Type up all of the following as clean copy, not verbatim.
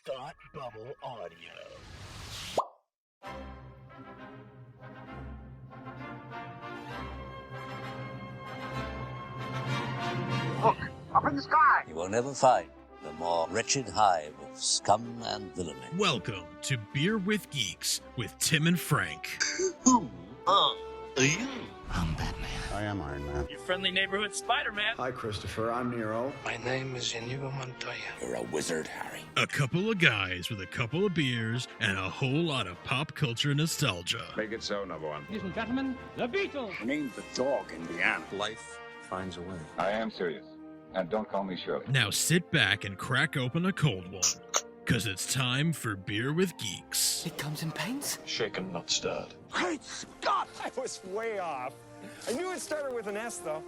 Thought Bubble Audio. Look, up in the sky! You will never find the more wretched hive of scum and villainy. Welcome to Beer with Geeks with Tim and Frank. Who are you? I'm Batman. I am Iron Man. Your friendly neighborhood Spider-Man. Hi, Christopher. I'm Nero. My name is Inigo Montoya. You're a wizard, Harry. A couple of guys with a couple of beers and a whole lot of pop culture nostalgia. Make it so, number one. Ladies and gentlemen, the Beatles. Named the dog Indiana. Life finds a way. I am serious. And don't call me Shirley. Now sit back and crack open a cold one, because it's time for Beer with Geeks. It comes in paints? Shaken, not stirred. Great Scott! I was way off. I knew it started with an S, though.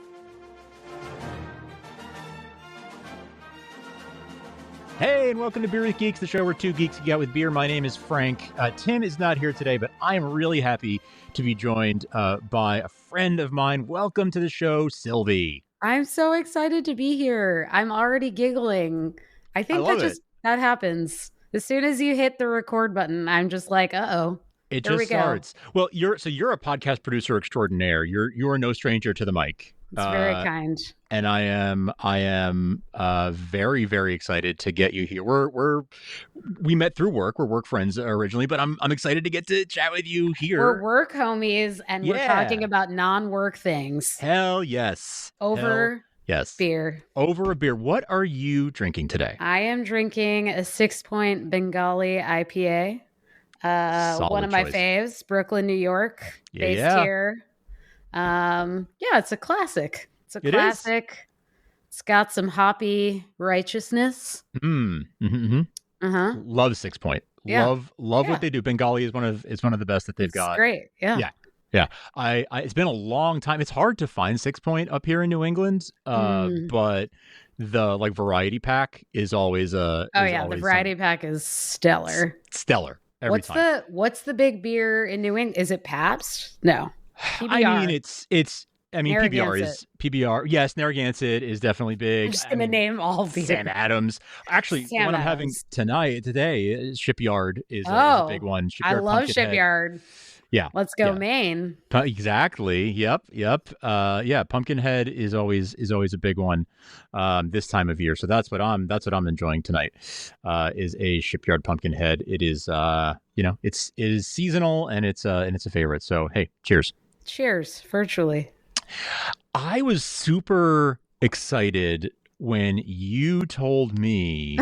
Hey, and welcome to Beer with Geeks, the show where two geeks geek out with beer. My name is Frank. Tim is not here today, but I am really happy to be joined by a friend of mine. Welcome to the show, Sylvie. I'm so excited to be here. I'm already giggling. I think that happens. As soon as you hit the record button, I'm just like, uh-oh. It just starts. Well, you're a podcast producer extraordinaire. You're no stranger to the mic. It's very kind. And I am very, very excited to get you here. We met through work. We're work friends originally, but I'm excited to get to chat with you here. We're work homies, and we're talking about non-work things. Hell yes. Yes. Beer. Over a beer. What are you drinking today? I am drinking a Sixpoint Bengali IPA. One of my faves, Brooklyn, New York, based here. It's a classic. It's got some hoppy righteousness. Love Sixpoint. Yeah. Love what they do. Bengali is one of the best that they've got. Great. Yeah. I it's been a long time. It's hard to find Sixpoint up here in New England. But the variety pack is always the variety pack is stellar. Stellar. Every time. What's the big beer in New England? Is it Pabst? No. PBR. I mean, PBR is PBR. Yes, Narragansett is definitely big. I'm just gonna name all beer. Sam Adams. Actually, I'm having today, Shipyard is a big one. Shipyard, I love Shipyard. Yeah. Let's go, Maine. Exactly. Yep. Pumpkinhead is always a big one this time of year. So that's what I'm enjoying tonight. Is a Shipyard Pumpkinhead. It is it is seasonal and it's a favorite. So hey, cheers. Cheers, virtually. I was super excited when you told me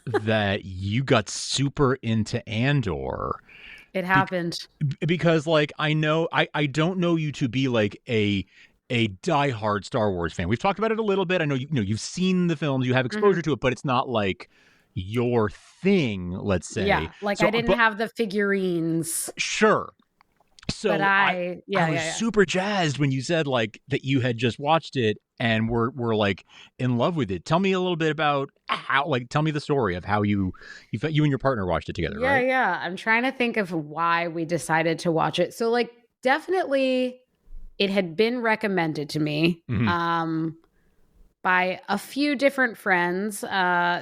that you got super into Andor. It happened. Because I know I don't know you to be a diehard Star Wars fan. We've talked about it a little bit. I know you've seen the films, you have exposure to it, but it's not your thing, let's say. Yeah, I didn't have the figurines. Sure. So but I was super jazzed when you said that you had just watched it and were in love with it. Tell me a little bit about how tell me the story of how you and your partner watched it together. Right? Yeah. I'm trying to think of why we decided to watch it. So definitely it had been recommended to me by a few different friends.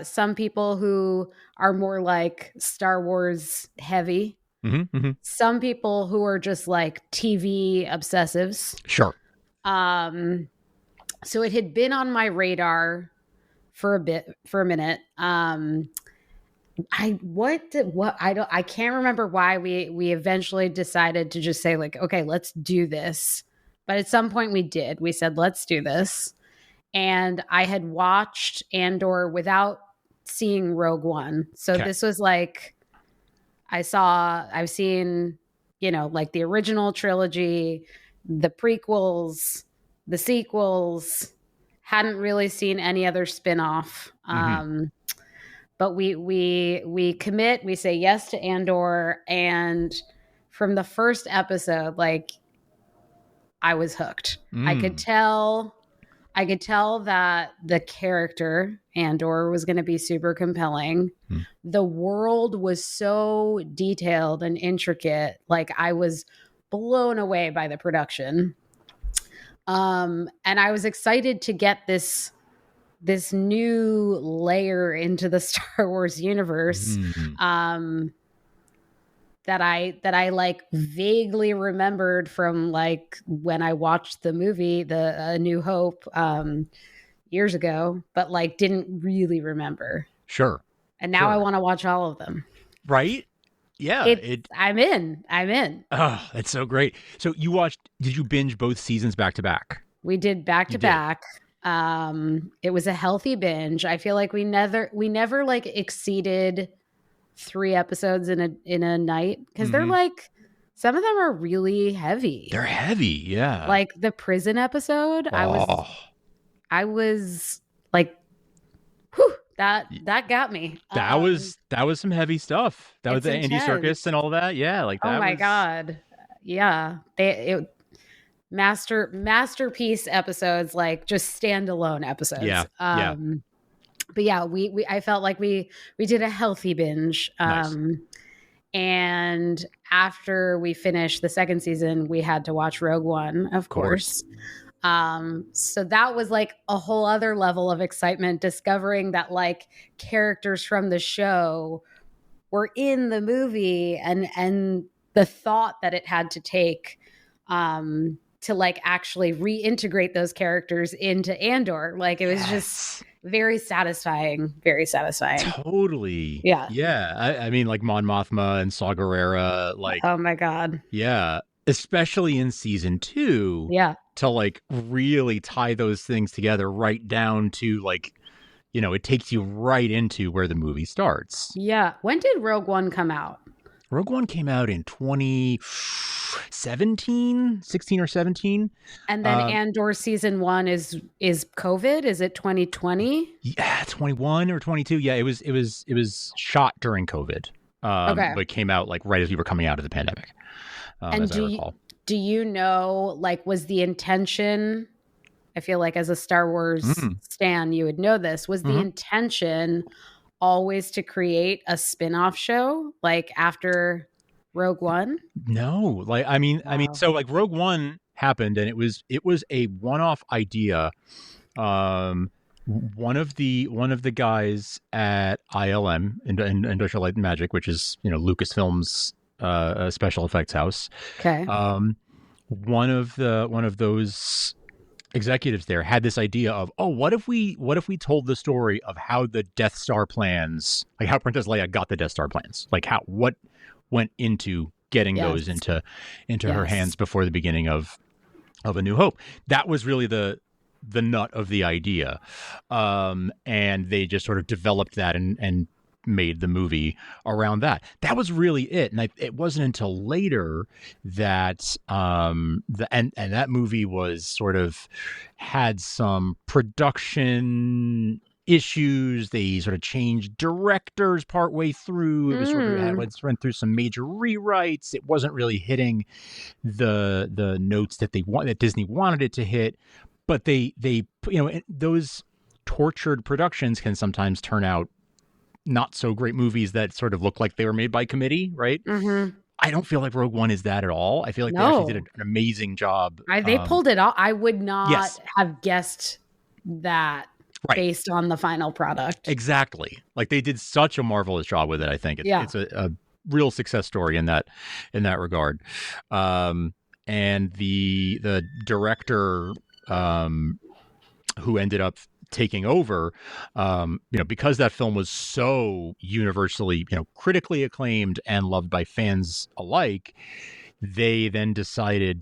Some people who are more Star Wars heavy. Some people who are just TV obsessives. Sure. So it had been on my radar for a minute. I can't remember why we eventually decided to just say okay, let's do this. But at some point we did. We said, let's do this. And I had watched Andor without seeing Rogue One. So this was I've seen, the original trilogy, the prequels, the sequels, hadn't really seen any other spinoff. But we commit, we say yes to Andor. And from the first episode, I was hooked. I could tell that the character Andor was going to be super compelling. The world was so detailed and intricate. I was blown away by the production. And I was excited to get this this new layer into the Star Wars universe that I like vaguely remembered from like when I watched the movie A New Hope years ago, but like didn't really remember. Sure. And now I want to watch all of them. Right? Yeah. I'm in. Oh, that's so great. So did you binge both seasons back to back? We did back to back. It was a healthy binge. I feel like we never like exceeded 3 episodes in a night, because they're like, some of them are really heavy. They're heavy, yeah. Like the prison episode, I was like, whew, that got me. That was some heavy stuff. That was the Andy Serkis and all that. Yeah, like that. Oh my god, yeah. Masterpiece episodes, like just standalone episodes. Yeah. But yeah, I felt like we did a healthy binge. Nice. And after we finished the second season, we had to watch Rogue One, of course. So that was like a whole other level of excitement, discovering that like characters from the show were in the movie, and the thought that it had to take to like actually reintegrate those characters into Andor. Like it was just very satisfying. Totally. Yeah. Yeah. I mean, like Mon Mothma and Saw Gerrera, like, oh my God. Yeah. Especially in season 2. Yeah. To like really tie those things together right down to like, you know, it takes you right into where the movie starts. Yeah. When did Rogue One come out? Rogue One came out in 16 or 17. And then Andor season 1 is COVID. Is it 2020? Yeah, 21 or 22. Yeah, it was shot during COVID. Okay. But came out like right as we were coming out of the pandemic. And do you know, like, was the intention, I feel like as a Star Wars stan, you would know this, was the intention always to create a spin-off show like after Rogue One? No, like I mean so like Rogue One happened and it was a one-off idea. One of the guys at ILM, Industrial Light and Magic, which is, you know, Lucasfilm's special effects house. Okay. One of those executives there had this idea of, what if we told the story of how the Death Star plans, like how Princess Leia got the Death Star plans, like what went into getting those into her hands before the beginning of A New Hope. That was really the nut of the idea. And they just sort of developed that and made the movie around that. That was really it. And it wasn't until later that that movie was sort of had some production issues. They sort of changed directors partway through. It was sort of went through some major rewrites. It wasn't really hitting the notes that that Disney wanted it to hit. But they you know, those tortured productions can sometimes turn out not so great movies that sort of look like they were made by committee, right? Mm-hmm. I don't feel like Rogue One is that at all. I feel like they actually did an amazing job. They pulled it off. I would not have guessed that based on the final product. Exactly. Like they did such a marvelous job with it. I think it's a real success story in that regard. And the director who ended up taking over, you know, because that film was so universally, you know, critically acclaimed and loved by fans alike, Disney then decided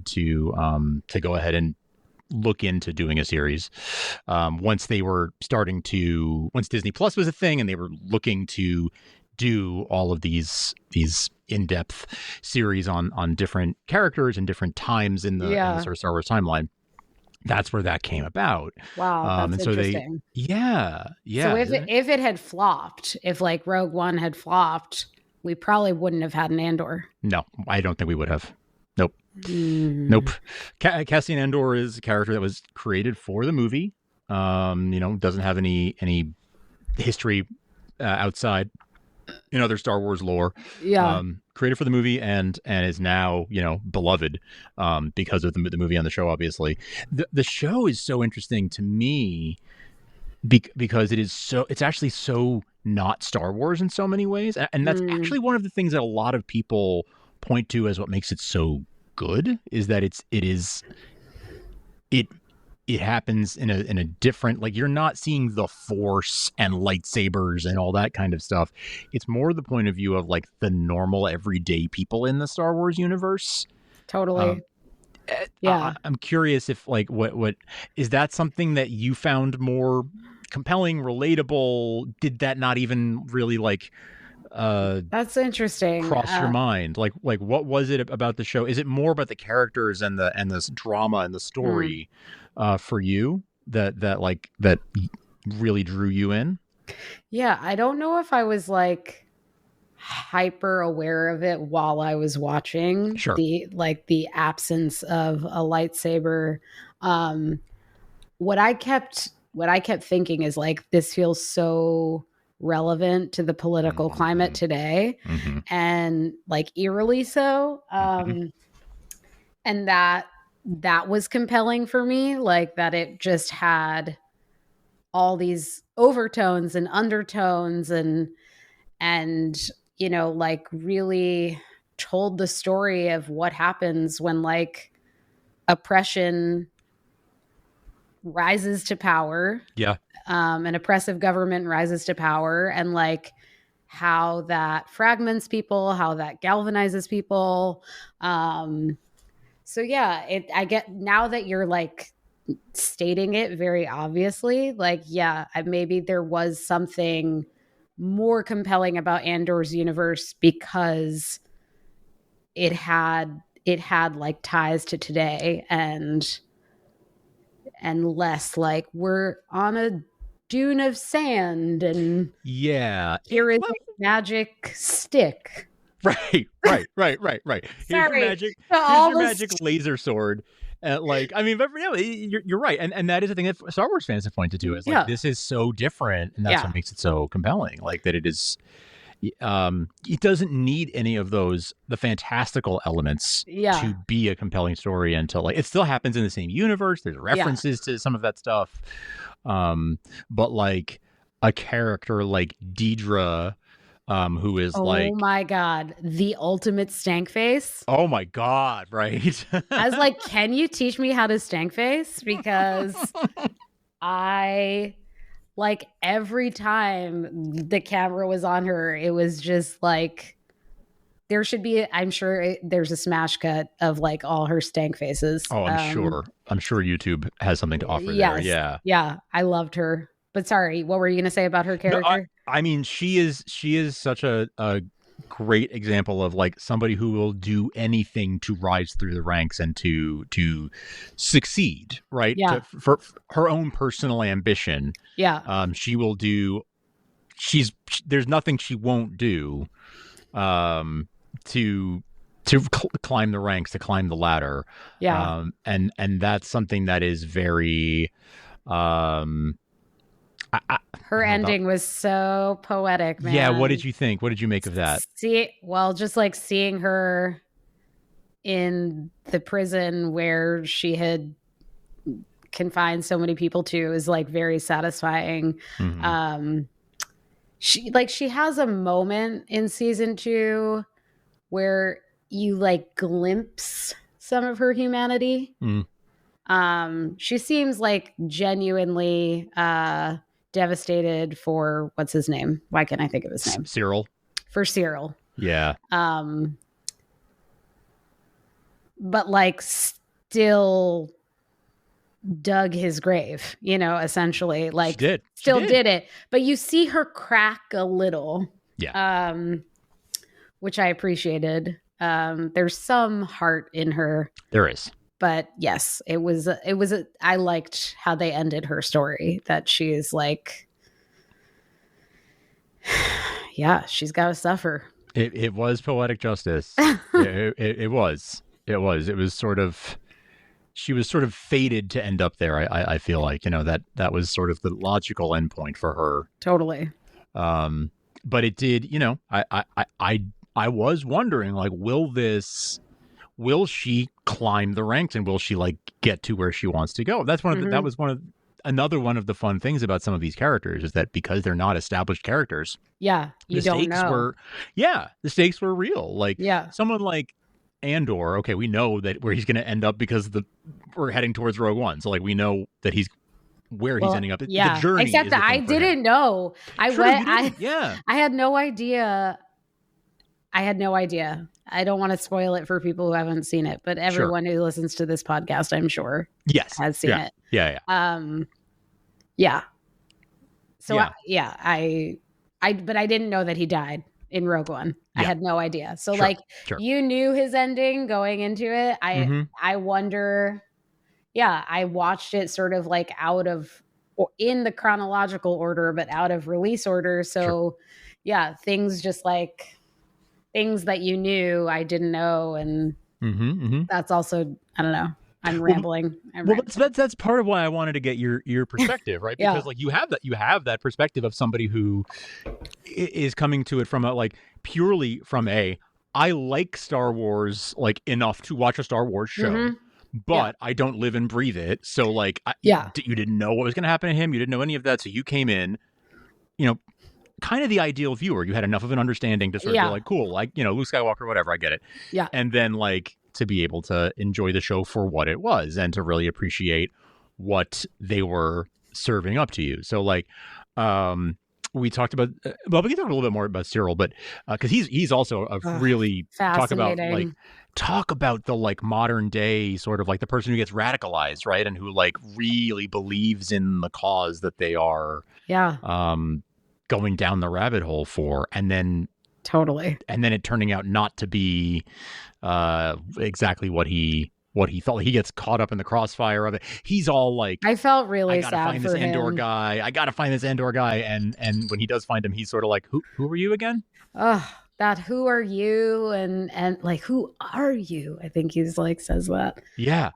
to go ahead and look into doing a series. Once Disney Plus was a thing and they were looking to do all of these in-depth series on different characters and different times in the sort of Star Wars timeline. That's where that came about. Wow, that's interesting. Yeah. So if it had flopped, if like Rogue One had flopped, we probably wouldn't have had an Andor. No, I don't think we would have. Nope. Nope. Cassian Andor is a character that was created for the movie. You know, doesn't have any history outside in other Star Wars lore. Yeah. created for the movie and is now, beloved because of the movie and the show. Obviously, the show is so interesting to me because it's actually so not Star Wars in so many ways, and that's actually one of the things that a lot of people point to as what makes it so good, is that it happens in a different, like, you're not seeing the Force and lightsabers and all that kind of stuff. It's more the point of view of like the normal everyday people in the Star Wars universe. Totally. I'm curious if like what is that something that you found more compelling, relatable? Did that not even really like that's interesting, cross your mind? Like what was it about the show? Is it more about the characters and this drama and the story for you that really drew you in? Yeah, I don't know if I was like hyper aware of it while I was watching. Sure. the absence of a lightsaber. What I kept thinking is like, this feels so relevant to the political climate today, and like eerily so. And that was compelling for me, like that it just had all these overtones and undertones and like really told the story of what happens when like oppression rises to power. Yeah. An oppressive government rises to power, and like how that fragments people, how that galvanizes people. So yeah, I get, now that you're like stating it very obviously, like, yeah, maybe there was something more compelling about Andor's universe because it had like ties to today and less like we're on a dune of sand and here is a magic stick. Right. Here's your magic laser sword. Like, I mean, but yeah, you're right, and that is the thing that Star Wars fans have pointed to, is like, this is so different, and that's what makes it so compelling. Like that, it is. It doesn't need any of the fantastical elements to be a compelling story, until like it still happens in the same universe. There's references to some of that stuff, but like a character like Dedra, who is like, oh my god, the ultimate Stankface. Oh my god, right? I was like, can you teach me how to Stankface? Because I, like, every time the camera was on her, it was just like, there should be, I'm sure there's a smash cut of like all her stank faces. Oh, I'm sure YouTube has something to offer there. Yeah. I loved her. But sorry, what were you going to say about her character? No, I mean, she is such a great example of like somebody who will do anything to rise through the ranks and to succeed, right? Yeah. For her own personal ambition. Yeah. She will do. There's nothing she won't do, to climb the ranks, to climb the ladder. Yeah. And that's something that is very. Her ending was so poetic, man. Yeah, what did you think? What did you make of that? Just like seeing her in the prison where she had confined so many people to is like very satisfying. Mm-hmm. She has a moment in season 2 where you like glimpse some of her humanity. She seems like genuinely devastated for, what's his name? Why can't I think of his name? Cyril. For Cyril. Yeah. But like still dug his grave, essentially. Like she did. Did it. But you see her crack a little. Yeah. Which I appreciated. There's some heart in her. There is. But yes, I liked how they ended her story, that she is like, yeah, she's got to suffer. It was poetic justice. It was sort of, she was sort of fated to end up there. I feel like, that was sort of the logical endpoint for her. Totally. But it did, I was wondering, like, will she climb the ranks and will she like get to where she wants to go? That's that was another one of the fun things about some of these characters is that because they're not established characters. Yeah. You don't know. The stakes were real. Like someone like Andor, okay, we know that where he's going to end up because we're heading towards Rogue One. So like we know that he's where he's ending up. Yeah. The journey Except that I didn't know. I had no idea. I don't want to spoil it for people who haven't seen it, but everyone who listens to this podcast, I'm sure, has seen it. Yeah. So but I didn't know that he died in Rogue One. I had no idea. So you knew his ending going into it. I wonder. Yeah, I watched it sort of like in the chronological order, but out of release order. So things just like things that you knew I didn't know, and that's also, I don't know. I'm rambling. That's part of why I wanted to get your perspective, right? Because like you have that perspective of somebody who is coming to it from purely from I like Star Wars like enough to watch a Star Wars show. But I don't live and breathe it. So like, you didn't know what was going to happen to him. You didn't know any of that. So you came in, kind of the ideal viewer. You had enough of an understanding to sort of be like, cool, like, Luke Skywalker, whatever, I get it. Yeah. And then like to be able to enjoy the show for what it was and to really appreciate what they were serving up to you. So like, we talked about, we can talk a little bit more about Cyril, but because he's also a really talk about the like modern day sort of like the person who gets radicalized, right? And who like really believes in the cause that they are going down the rabbit hole for, and then it turning out not to be exactly what he thought. He gets caught up in the crossfire of it. He's all like, I felt really sad for him. I gotta find this Andor guy. And when he does find him, he's sort of like, who are you again? That who are you? And like, who are you? I think he's like, says that. Yeah.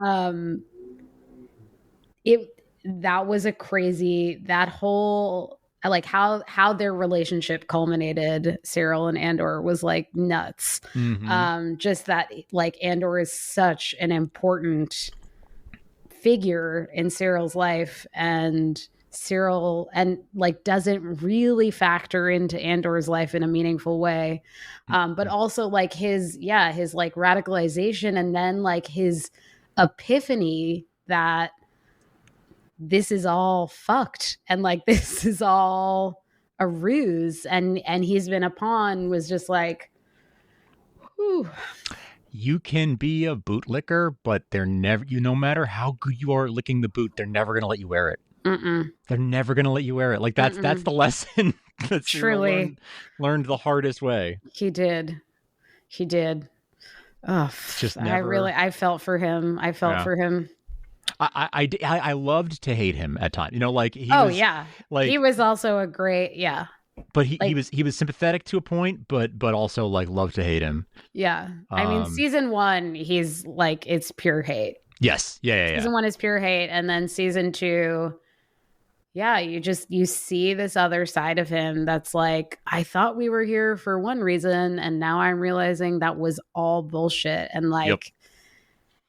That was a crazy, that whole, like how their relationship culminated, Cyril and Andor, was like nuts. Just that like Andor is such an important figure in Cyril's life, and Cyril like doesn't really factor into Andor's life in a meaningful way. But also like his like radicalization, and then like his epiphany that this is all fucked and like this is all a ruse and he's been a pawn, was just like, whew. You can be a bootlicker, but they're never, no matter how good you are at licking the boot, they're never going to let you wear it. They're never going to let you wear it. Like that's the lesson that Cyril learned the hardest way. He did. Oh, just never... I felt for him. For him. I loved to hate him at times. Like he he was also a great But he was sympathetic to a point, but also like loved to hate him. Yeah, I mean, season 1, he's like, it's pure hate. Yes, yeah. Season 1 is pure hate, and then season 2, you see this other side of him that's like, I thought we were here for one reason, and now I'm realizing that was all bullshit. And like,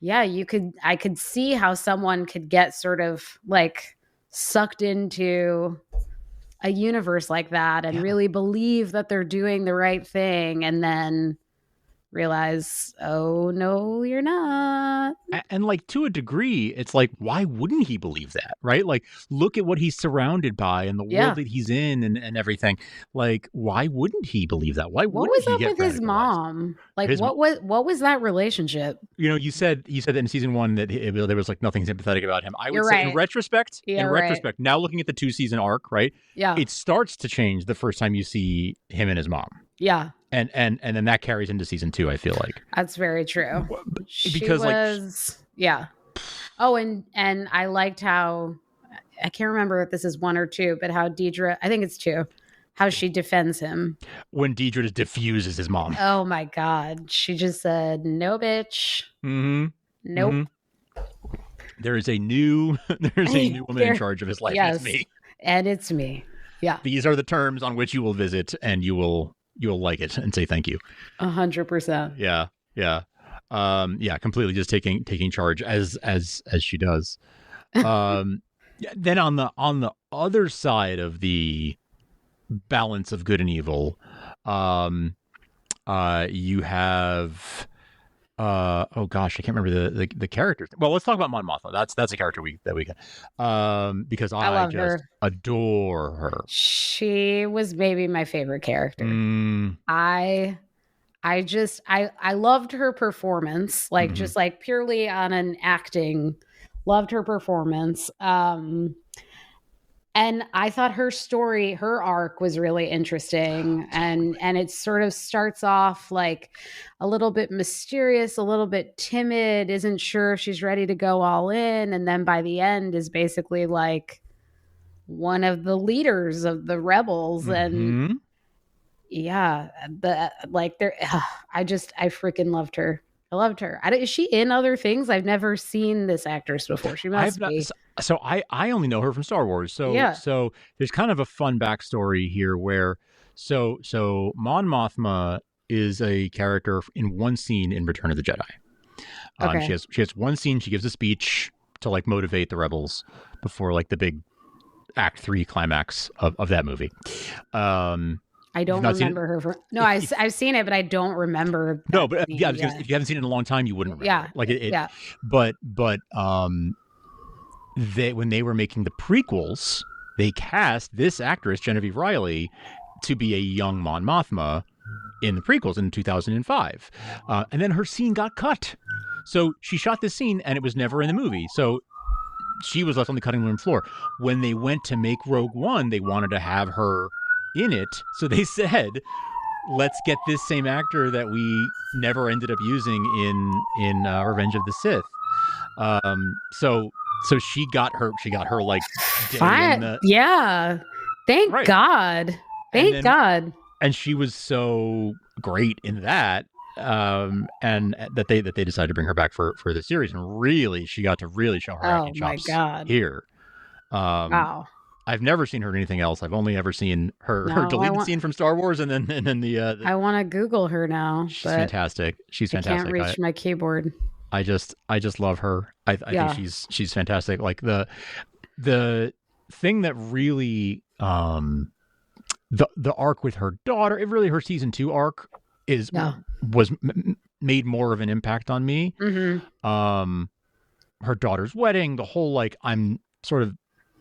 I could see how someone could get sort of like sucked into a universe like that and really believe that they're doing the right thing, and then realize, oh no, you're not. And like, to a degree, it's like, why wouldn't he believe that, right? Like, look at what he's surrounded by and the world that he's in and everything. Like, why wouldn't he believe that? Why what wouldn't was he up with his mom? Like, what was that relationship? You said that in season 1 that there was like nothing sympathetic about him. I would say in retrospect, now looking at the 2-season arc, right? Yeah, it starts to change the first time you see him and his mom. Yeah. And then that carries into season 2, I feel like. That's very true. Because Oh, and I liked how, I can't remember if this is 1 or 2, but how Dedra, I think it's 2, how she defends him. When Dedra just diffuses his mom. Oh my God. She just said, no, bitch. Mm-hmm. Nope. Mm-hmm. There's a new woman in charge of his life. Yes. It's me. And it's me. Yeah. These are the terms on which you will visit, and you will you'll like it and say thank you. 100%. Yeah. Completely just taking charge as she does. Then on the other side of the balance of good and evil, you have oh gosh, I can't remember the characters. Well, let's talk about Mon Mothma. That's a character that we can because I just her. adore her. She was maybe my favorite character. I loved her performance, like just like purely on an acting, loved her performance. And I thought her story, her arc was really interesting. And it sort of starts off like a little bit mysterious, a little bit timid, isn't sure if she's ready to go all in. And then by the end is basically like one of the leaders of the rebels. And yeah, I freaking loved her. I loved her. Is she in other things? I've never seen this actress before. She must be. So I only know her from Star Wars. So so there's kind of a fun backstory here where so Mon Mothma is a character in one scene in Return of the Jedi. Okay. She has one scene. She gives a speech to like motivate the rebels before like the big Act 3 climax of that movie. I don't remember her from. No, I've seen it, but I don't remember. No, but if you haven't seen it in a long time, you wouldn't remember. Yeah, like it. But when they were making the prequels, they cast this actress Genevieve Riley to be a young Mon Mothma in the prequels in 2005, and then her scene got cut. So she shot this scene, and it was never in the movie. So she was left on the cutting room floor. When they went to make Rogue One, they wanted to have her in it, so they said, let's get this same actor that we never ended up using in Revenge of the Sith. So she got her like day in the, thank God, God. And she was so great in that, and that they decided to bring her back for the series, and really she got to really show her acting chops here. Wow. I've never seen her in anything else. I've only ever seen her deleted scene from Star Wars, and then the I want to Google her now. She's fantastic. She's fantastic. I can't reach my keyboard. I just love her. I think she's fantastic. Like the thing that really the arc with her daughter, her season 2 arc was made more of an impact on me. Her daughter's wedding, the whole like I'm sort of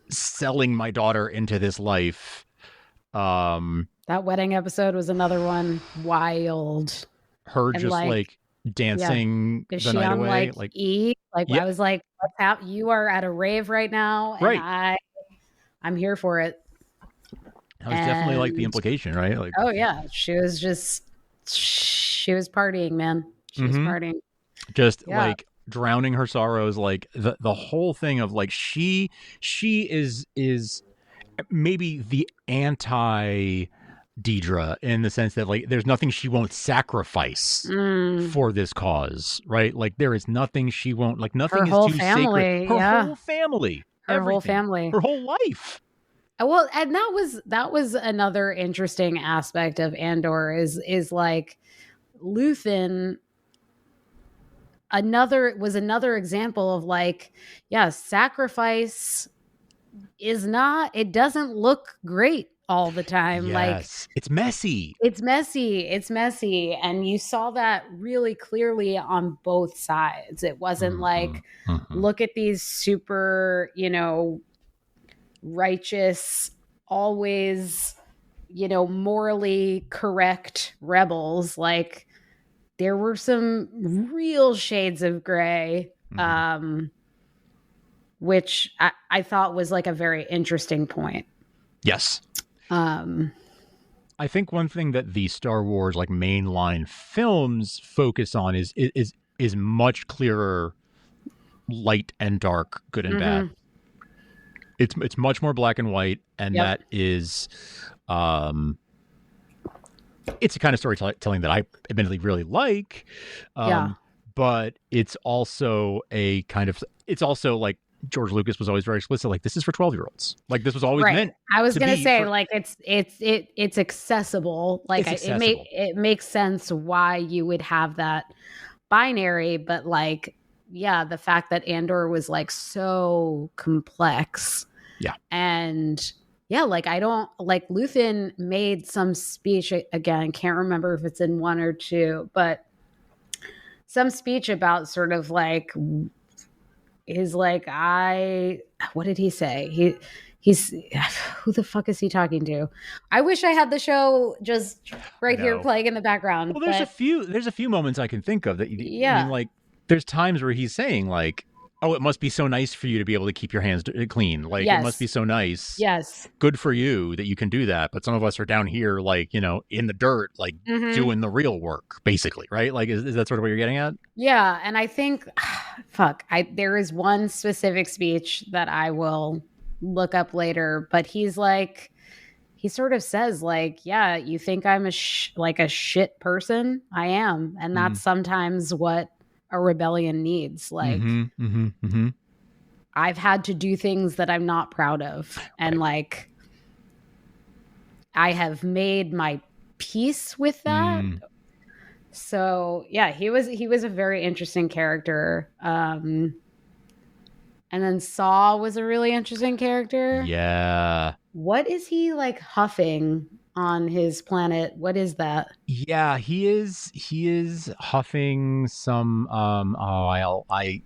selling my daughter into this life. That wedding episode was another one. Wild. Her and just like dancing Is the she night on away. Like E? Like I was like, what's happening? You are at a rave right now, and I'm here for it. That was definitely like the implication, right? Like, she was partying, man. She was partying. Just like drowning her sorrows, like the whole thing of like she is maybe the anti Dedra in the sense that like there's nothing she won't sacrifice for this cause, right? Like there is nothing she won't, like nothing is too sacred. Her whole family, her whole life. Well, and that was another interesting aspect of Andor is like Luthen. Another example of like, sacrifice is not, it doesn't look great all the time. Yes. Like it's messy. And you saw that really clearly on both sides. It wasn't like, look at these super, righteous, always, morally correct rebels. Like, there were some real shades of gray, which I thought was like a very interesting point. Yes. I think one thing that the Star Wars like mainline films focus on is much clearer light and dark, good and bad. It's much more black and white, and that is it's a kind of storytelling that I admittedly really like. But it's also like George Lucas was always very explicit, like, this is for 12-year-olds. Like, this was always meant. I was gonna say, for, like, it's accessible. Like, it's accessible. It makes sense why you would have that binary, but like, yeah, the fact that Andor was like so complex. Yeah. And yeah, like, I don't like, Luthen made some speech, again, can't remember if it's in 1 or 2, but some speech about sort of like his, like, what did he say? He's who the fuck is he talking to? I wish I had the show just right here playing in the background. Well, there's a few moments I can think of that. Yeah. I mean, like, there's times where he's saying, like, oh, it must be so nice for you to be able to keep your hands clean. Like, yes. It must be so nice. Yes. Good for you that you can do that. But some of us are down here, like, in the dirt, like, doing the real work, basically, right? Like, is that sort of what you're getting at? Yeah. And I think, there is one specific speech that I will look up later, but he's like, he sort of says, like, yeah, you think I'm a shit person? I am. And that's sometimes what a rebellion needs. Like, I've had to do things that I'm not proud of. And like, I have made my peace with that. So yeah, he was a very interesting character. And then Saw was a really interesting character. Yeah. What is he like huffing on his planet? What is that? Yeah, he is huffing some I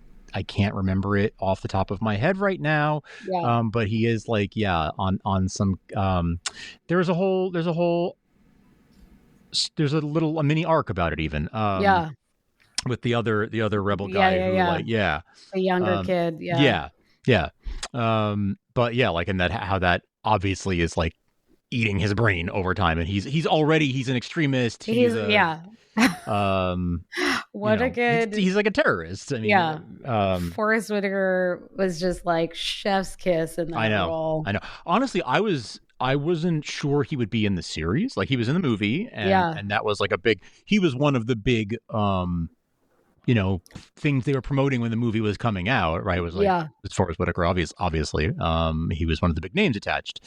can't remember it off the top of my head right now. Yeah. But he is like, yeah, on some there's a mini arc about it even. Yeah. With the other rebel guy a younger kid. Yeah. But yeah, like, in that, how that obviously is like eating his brain over time, and he's an extremist. He's a he's like a terrorist. I mean, Forrest Whitaker was just like chef's kiss in that role. I know. Honestly, I wasn't sure he would be in the series. Like, he was in the movie, and that was like he was one of the big things they were promoting when the movie was coming out, right? It was like, as Forrest Whitaker, obviously, he was one of the big names attached.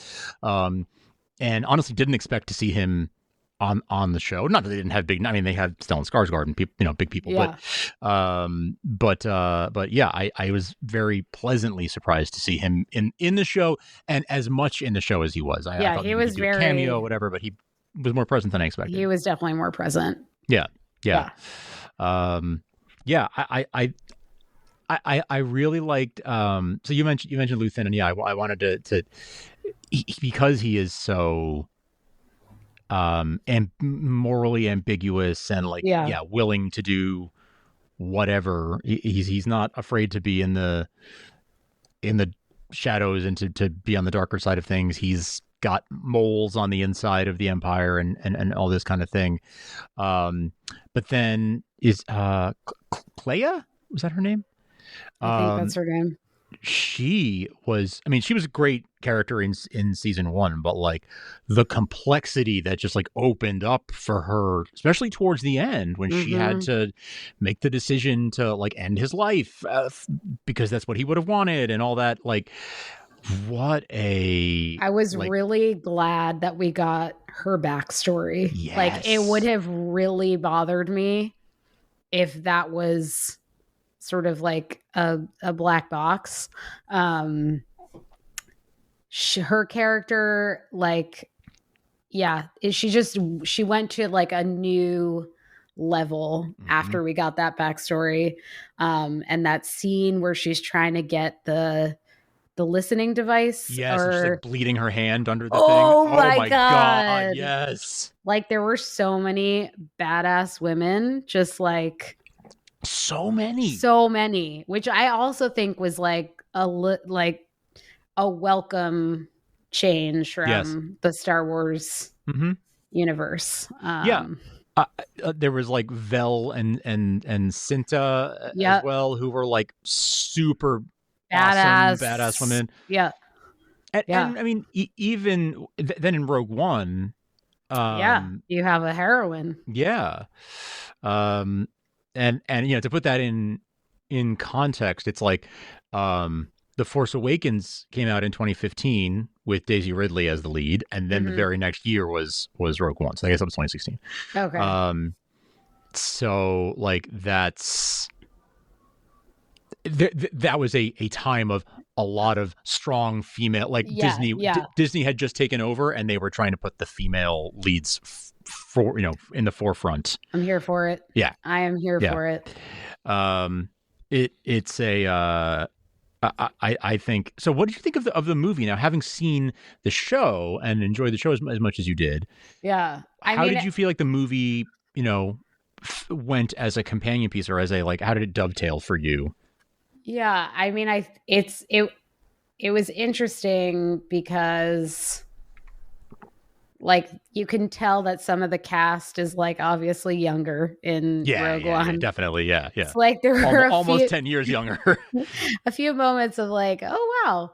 And honestly, didn't expect to see him on the show. Not that they didn't have big. I mean, they had Stellan Skarsgård and big people. Yeah. But yeah, I was very pleasantly surprised to see him in the show, and as much in the show as he was. I thought he was very a cameo, whatever, but he was more present than I expected. He was definitely more present. Yeah. I really liked. So you mentioned Luthen, and I wanted to because he is so and morally ambiguous and willing to do whatever. He's not afraid to be in the shadows and to be on the darker side of things. He's got moles on the inside of the Empire and all this kind of thing. But then is Clea? Was that her name? I think that's her name. She was a great character in season 1, but like the complexity that just like opened up for her, especially towards the end when she had to make the decision to like end his life because that's what he would have wanted and all that. Like, I was really glad that we got her backstory. Yes. Like, it would have really bothered me if that was sort of like a black box. Her character, like, she went to like a new level after we got that backstory. And that scene where she's trying to get the listening device. Yes, she's like bleeding her hand under the thing. Oh my God. Yes. Like, there were so many badass women, just like so many, which I also think was like a welcome change from the Star Wars universe. There was like Vel and Cinta as well, who were like super badass women. Yeah. And I mean, even then in Rogue One, you have a heroine. Yeah. And to put that in context, it's like the The Force Awakens came out in 2015 with Daisy Ridley as the lead, and then the very next year was Rogue One. So I guess that was 2016. Okay. So like that's that was a time of a lot of strong female, like Disney had just taken over, and they were trying to put the female leads in the forefront. I'm here for it. Yeah, I am here for it. It's a I think so. What did you think of the movie now, having seen the show and enjoyed the show as much as you did? Yeah. How did you feel like the movie, went as a companion piece, or as a, like, how did it dovetail for you? Yeah, I mean, it was interesting because, like, you can tell that some of the cast is, like, obviously younger in Rogue One. Yeah, definitely, yeah. It's like there were almost 10 years younger. A few moments of like, oh wow,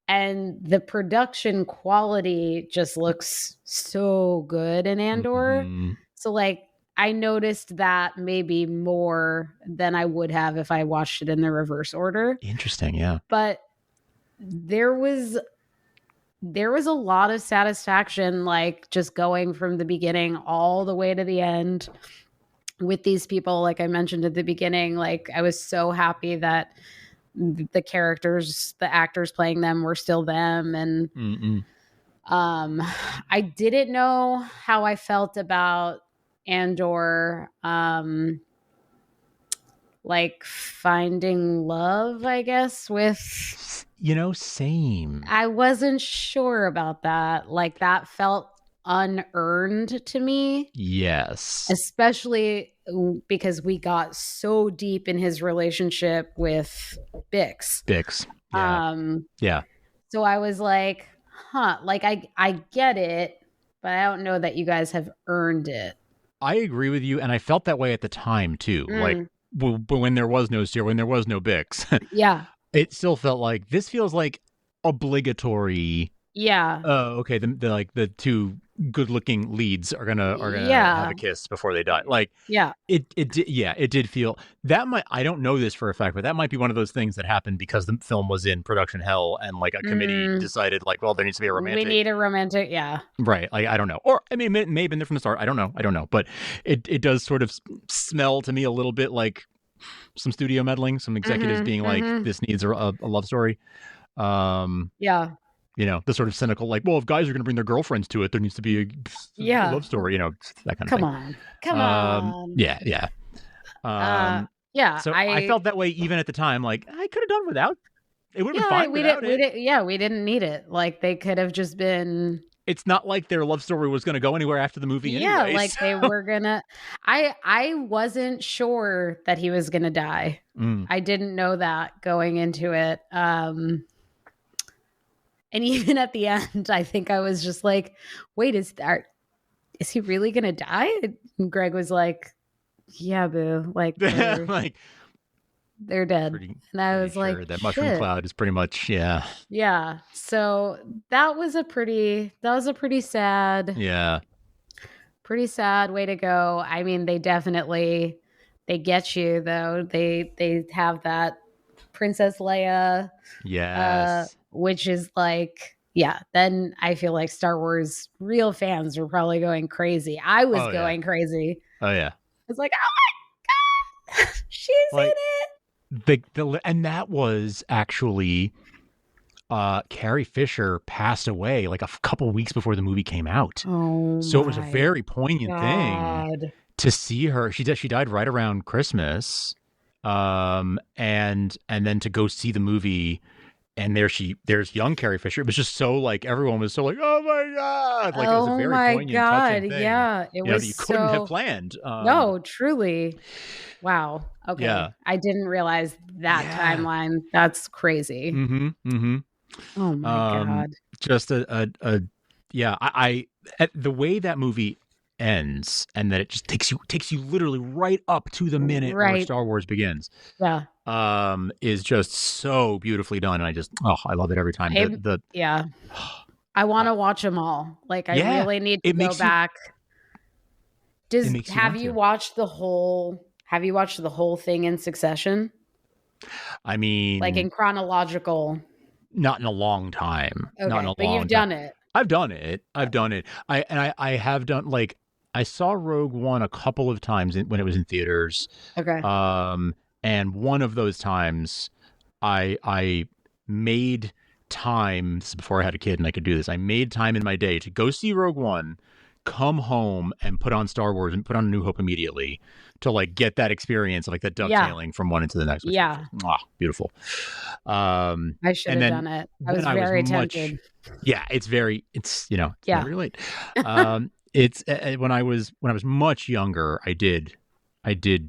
and the production quality just looks so good in Andor. So like, I noticed that maybe more than I would have if I watched it in the reverse order. Interesting, yeah. But there was a lot of satisfaction, like just going from the beginning all the way to the end with these people. Like I mentioned at the beginning, like I was so happy that the characters, the actors playing them were still them. And I didn't know how I felt about Andor, like finding love, I guess, with, same. I wasn't sure about that. Like that felt unearned to me. Yes. Especially because we got so deep in his relationship with Bix. Yeah. So I was like, like I get it, but I don't know that you guys have earned it. I agree with you, and I felt that way at the time too. Like, but when there was no Cyril, when there was no Bix, yeah, it still felt like this feels like obligatory. Yeah. Oh, okay. The two good-looking leads are gonna have a kiss before they die. Like, it did feel that might. I don't know this for a fact, but that might be one of those things that happened because the film was in production hell, and like a committee decided, like, well, there needs to be a romantic. We need a romantic, yeah. Right. Like, I don't know, or I mean, it may have been there from the start. I don't know, but it does sort of smell to me a little bit like some studio meddling, some executives being like, this needs a love story. Yeah. The sort of cynical, like, well, if guys are going to bring their girlfriends to it, there needs to be a love story, that kind of thing. Come on. Yeah. Yeah. So I felt that way even at the time. Like, I could have done without. It would have been fine without it. We didn't need it. Like, they could have just been. It's not like their love story was going to go anywhere after the movie anyway. Yeah, like they were going to. I wasn't sure that he was going to die. I didn't know that going into it. And even at the end, I think I was just like, wait, is he really going to die? And Greg was like, yeah, boo. Like, they're dead. And I was like, that mushroom cloud is pretty much, yeah. Yeah. So that was a pretty sad. Yeah. Pretty sad way to go. I mean, they get you though. They have that Princess Leia. Yes. Which is like, then I feel like Star Wars real fans were probably going crazy. I was going crazy. Oh, yeah. It's like, oh my God, she's in it. And that was actually, Carrie Fisher passed away like a couple weeks before the movie came out. Oh, so it was a very poignant thing to see her. She died right around Christmas. And then to go see the movie, and there's young Carrie Fisher. It was just so like, everyone was so like, oh my God. Like, it was a very poignant, touching thing. Yeah. It was that you couldn't have planned. No, truly. Wow. Okay. Yeah. I didn't realize that timeline. That's crazy. Oh my God. Just the way that movie ends, and that it just takes you literally right up to the minute where Star Wars begins. Yeah. Is just so beautifully done, and I love it every time. I want to watch them all. Like, I really need to go back. Have you watched the whole thing in succession? I mean, Like in chronological. not in a long time. Okay, Not in a but long you've time. done it. I've done it. I have done, like, I saw Rogue One a couple of times when it was in theaters. Okay. And one of those times, I made time. This is before I had a kid and I could do this. I made time in my day to go see Rogue One, come home and put on Star Wars and put on A New Hope immediately to like get that experience of like that dovetailing from one into the next. Yeah. Beautiful. I should have done it. I was very tempted. It's very very late. It's when I was much younger, I did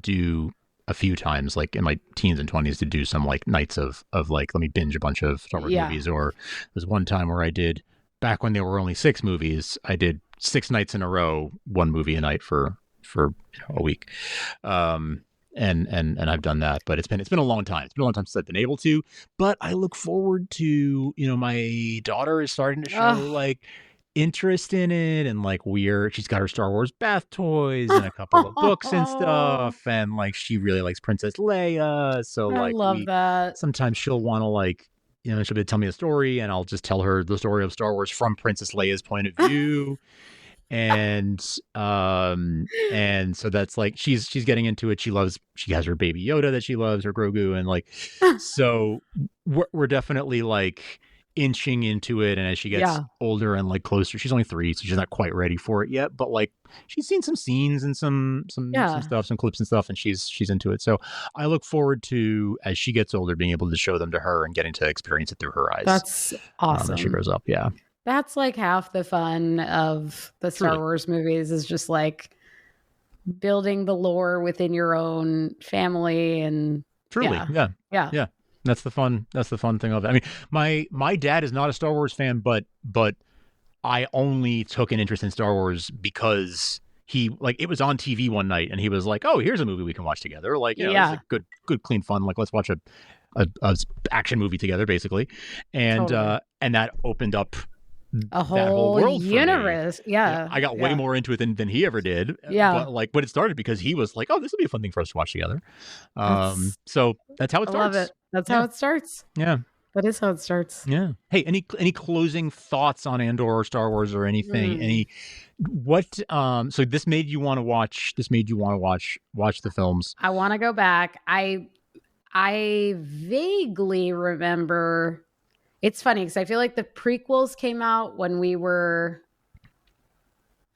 do a few times, like in my teens and 20s, to do some like nights of like, let me binge a bunch of Star Wars movies. Or there's one time where I did, back when there were only 6 movies, I did 6 nights in a row, 1 movie a night for a week. And I've done that, but it's been a long time. It's been a long time since I've been able to, but I look forward to, my daughter is starting to show like interest in it, and like she's got her Star Wars bath toys and a couple of books and stuff, and like she really likes Princess Leia, so like I love that. Sometimes she'll want to like, she'll be tell me a story and I'll just tell her the story of Star Wars from Princess Leia's point of view. And so that's like, she's getting into it. She has her baby Yoda that she loves, her Grogu, and like, so we're definitely like inching into it. And as she gets older and like closer, she's only 3, so she's not quite ready for it yet, but like she's seen some scenes and some stuff, some clips and stuff, and she's into it. So I look forward to, as she gets older, being able to show them to her and getting to experience it through her eyes. That's awesome. As she grows up. Yeah. That's like half the fun of the Star Wars movies, is just like building the lore within your own family. And truly. Yeah. That's the fun thing of it. I mean, my dad is not a Star Wars fan, but I only took an interest in Star Wars because it was on TV one night and he was like, "Oh, here's a movie we can watch together." Like, it's like good, clean fun. Like, let's watch a action movie together, basically. And and that opened up a whole world universe. Yeah. I got way more into it than he ever did. Yeah. But it started because he was like, "Oh, this would be a fun thing for us to watch together." So that's how it starts. I love it. That's how it starts. Yeah. That is how it starts. Yeah. Hey, any closing thoughts on Andor or Star Wars or anything? So this made you want to watch the films. I want to go back. I vaguely remember. It's funny because I feel like the prequels came out when we were,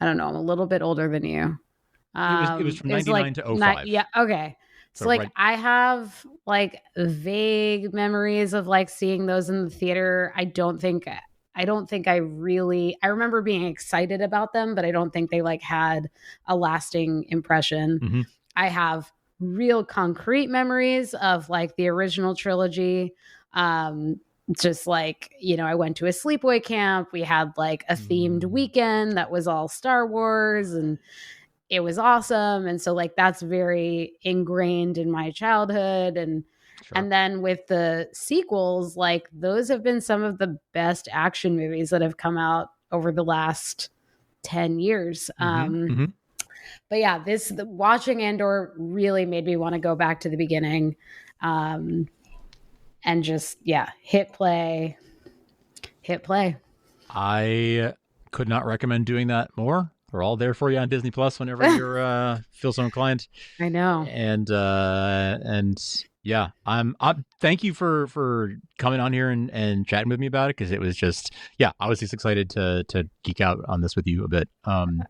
I don't know, I'm a little bit older than you. It was from 99 to 05. Yeah. Okay. So like, I have like vague memories of like seeing those in the theater. I don't think I remember being excited about them, but I don't think they like had a lasting impression. Mm-hmm. I have real concrete memories of like the original trilogy. Just like, I went to a sleepaway camp. We had like a themed weekend that was all Star Wars, and it was awesome. And so like, that's very ingrained in my childhood. And then with the sequels, like those have been some of the best action movies that have come out over the last 10 years. But yeah, watching Andor really made me want to go back to the beginning. And just, hit play. I could not recommend doing that more. We're all there for you on Disney Plus whenever you feel so inclined. I know. And I'm thank you for coming on here and chatting with me about it, because it was just, I was just excited to geek out on this with you a bit.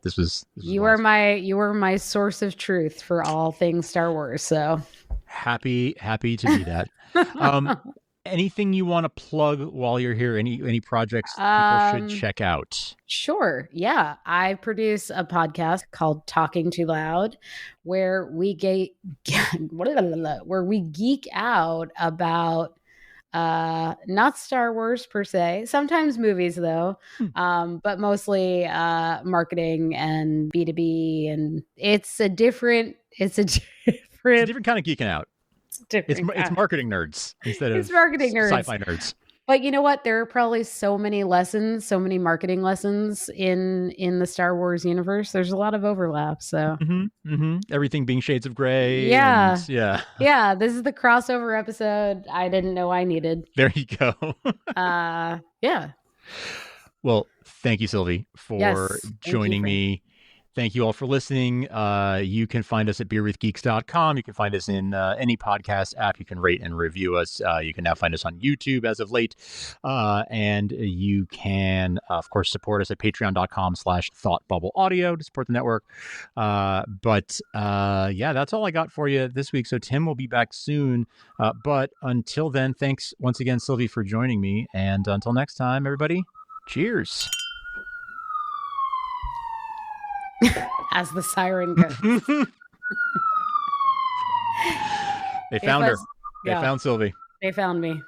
This was you were my source of truth for all things Star Wars. So happy to be that. Anything you want to plug while you're here? Any projects people should check out? Sure. Yeah. I produce a podcast called Talking Too Loud, where we geek out about not Star Wars per se, sometimes movies though, but mostly marketing and B2B, and it's a different kind of geeking out. It's marketing nerds instead of marketing nerds. Sci-fi nerds. But you know what? There are probably so many lessons, so many marketing lessons in the Star Wars universe. There's a lot of overlap. So Everything being shades of gray. Yeah. Yeah. Yeah. This is the crossover episode I didn't know I needed. There you go. Yeah. Well, thank you, Sylvie, for joining me. Thank you all for listening. You can find us at beerwithgeeks.com. You can find us in any podcast app. You can rate and review us. You can now find us on YouTube as of late. And you can, of course, support us at patreon.com/thoughtbubbleaudio to support the network. But that's all I got for you this week. So Tim will be back soon. But until then, thanks once again, Sylvie, for joining me. And until next time, everybody, cheers. As the siren goes. They found her. They Yeah. found Sylvie. They found me.